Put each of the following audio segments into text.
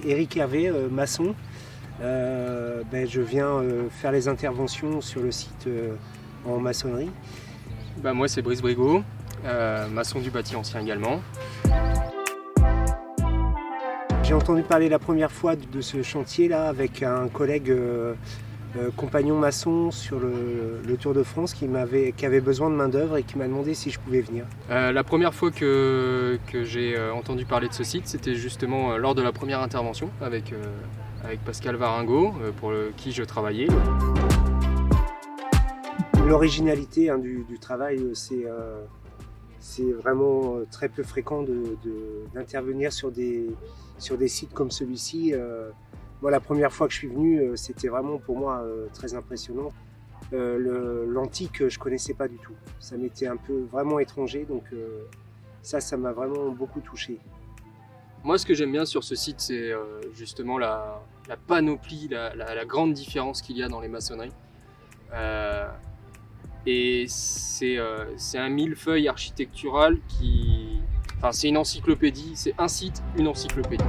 Éric Hervé, maçon. Je viens faire les interventions sur le site en maçonnerie. Moi c'est Brice Brigaud, maçon du bâti ancien également. J'ai entendu parler la première fois de ce chantier-là avec un collègue compagnon maçon sur le Tour de France qui avait besoin de main d'œuvre et qui m'a demandé si je pouvais venir. La première fois que j'ai entendu parler de ce site, c'était justement lors de la première intervention avec Pascal Varingo, pour qui je travaillais. L'originalité du travail, c'est vraiment très peu fréquent d'intervenir sur des sites comme celui-ci. Moi, la première fois que je suis venu, c'était vraiment pour moi très impressionnant. L'antique, je ne connaissais pas du tout. Ça m'était un peu vraiment étranger, donc ça m'a vraiment beaucoup touché. Moi, ce que j'aime bien sur ce site, c'est justement la panoplie, la grande différence qu'il y a dans les maçonneries. Et c'est un millefeuille architectural c'est une encyclopédie, c'est un site, une encyclopédie.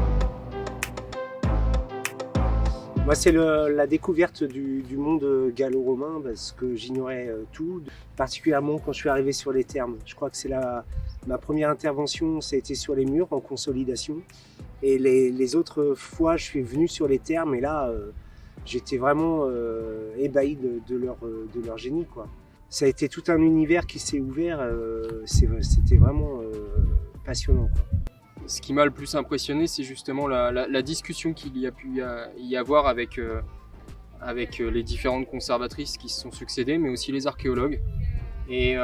Moi, c'est la découverte du monde gallo-romain, parce que j'ignorais tout, particulièrement quand je suis arrivé sur les thermes. Je crois que c'est ma première intervention, ça a été sur les murs en consolidation. Et les autres fois, je suis venu sur les thermes et là, j'étais vraiment ébahi de leur génie, quoi. Ça a été tout un univers qui s'est ouvert, c'était vraiment passionnant, quoi. Ce qui m'a le plus impressionné, c'est justement la discussion qu'il y a pu y avoir avec les différentes conservatrices qui se sont succédées, mais aussi les archéologues. Et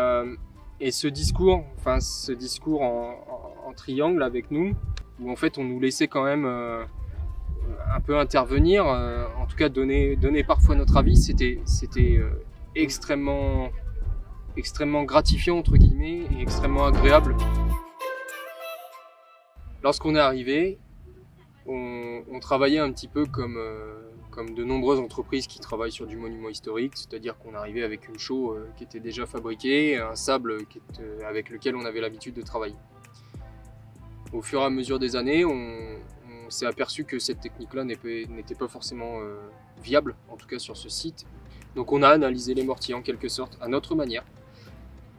ce discours en triangle avec nous, où en fait on nous laissait quand même un peu intervenir, en tout cas donner parfois notre avis, c'était extrêmement gratifiant entre guillemets et extrêmement agréable. Lorsqu'on est arrivé, on travaillait un petit peu comme de nombreuses entreprises qui travaillent sur du monument historique, c'est-à-dire qu'on arrivait avec une chaux qui était déjà fabriquée, un sable avec lequel on avait l'habitude de travailler. Au fur et à mesure des années, on s'est aperçu que cette technique-là n'était pas forcément viable, en tout cas sur ce site. Donc on a analysé les mortiers en quelque sorte à notre manière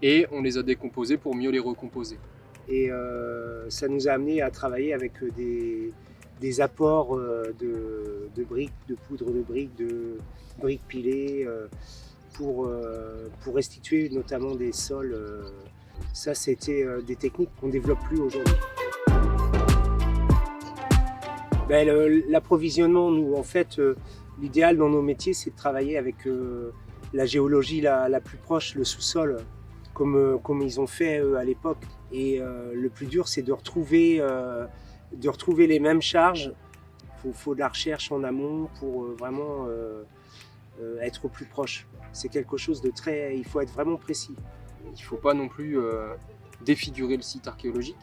et on les a décomposés pour mieux les recomposer. Et ça nous a amené à travailler avec des apports de briques, de poudre de briques, de briques pilées pour restituer notamment des sols. Ça, c'était des techniques qu'on ne développe plus aujourd'hui. L'approvisionnement, nous, en fait, l'idéal dans nos métiers, c'est de travailler avec la géologie la plus proche, le sous-sol, comme ils ont fait à l'époque. Et le plus dur, c'est de retrouver les mêmes charges. Il faut de la recherche en amont pour vraiment être au plus proche. C'est quelque chose de très... Il faut être vraiment précis. Il ne faut pas non plus défigurer le site archéologique.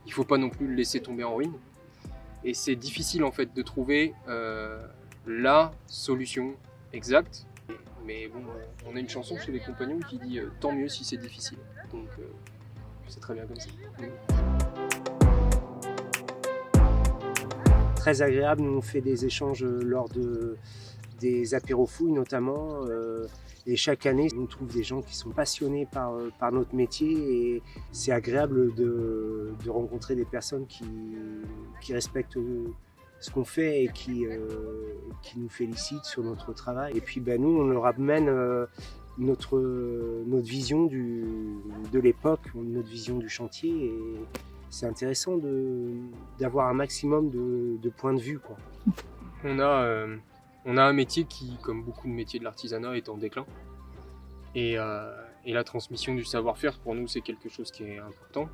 Il ne faut pas non plus le laisser tomber en ruine. Et c'est difficile en fait de trouver la solution exacte. Mais bon, on a une chanson chez les compagnons qui dit « tant mieux si c'est difficile ». Donc c'est très bien comme ça. Très agréable, nous on fait des échanges lors des apéro-fouilles notamment. Et chaque année, on trouve des gens qui sont passionnés par notre métier et c'est agréable de rencontrer des personnes qui respectent ce qu'on fait et qui nous félicitent sur notre travail. Et puis nous, on leur amène notre vision de l'époque, notre vision du chantier. Et c'est intéressant d'avoir un maximum de points de vue, quoi. On a un métier qui, comme beaucoup de métiers de l'artisanat, est en déclin. Et la transmission du savoir-faire, pour nous, c'est quelque chose qui est important.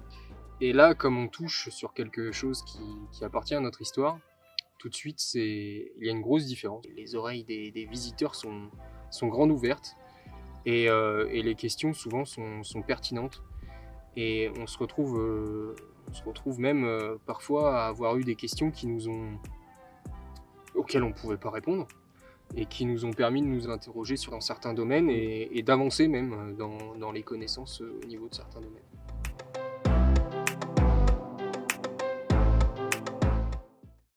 Et là, comme on touche sur quelque chose qui appartient à notre histoire, tout de suite, il y a une grosse différence. Les oreilles des visiteurs sont grandes ouvertes et les questions, souvent, sont pertinentes. Et on se retrouve même parfois à avoir eu des questions auxquelles on ne pouvait pas répondre et qui nous ont permis de nous interroger sur certains domaines et d'avancer même dans les connaissances au niveau de certains domaines.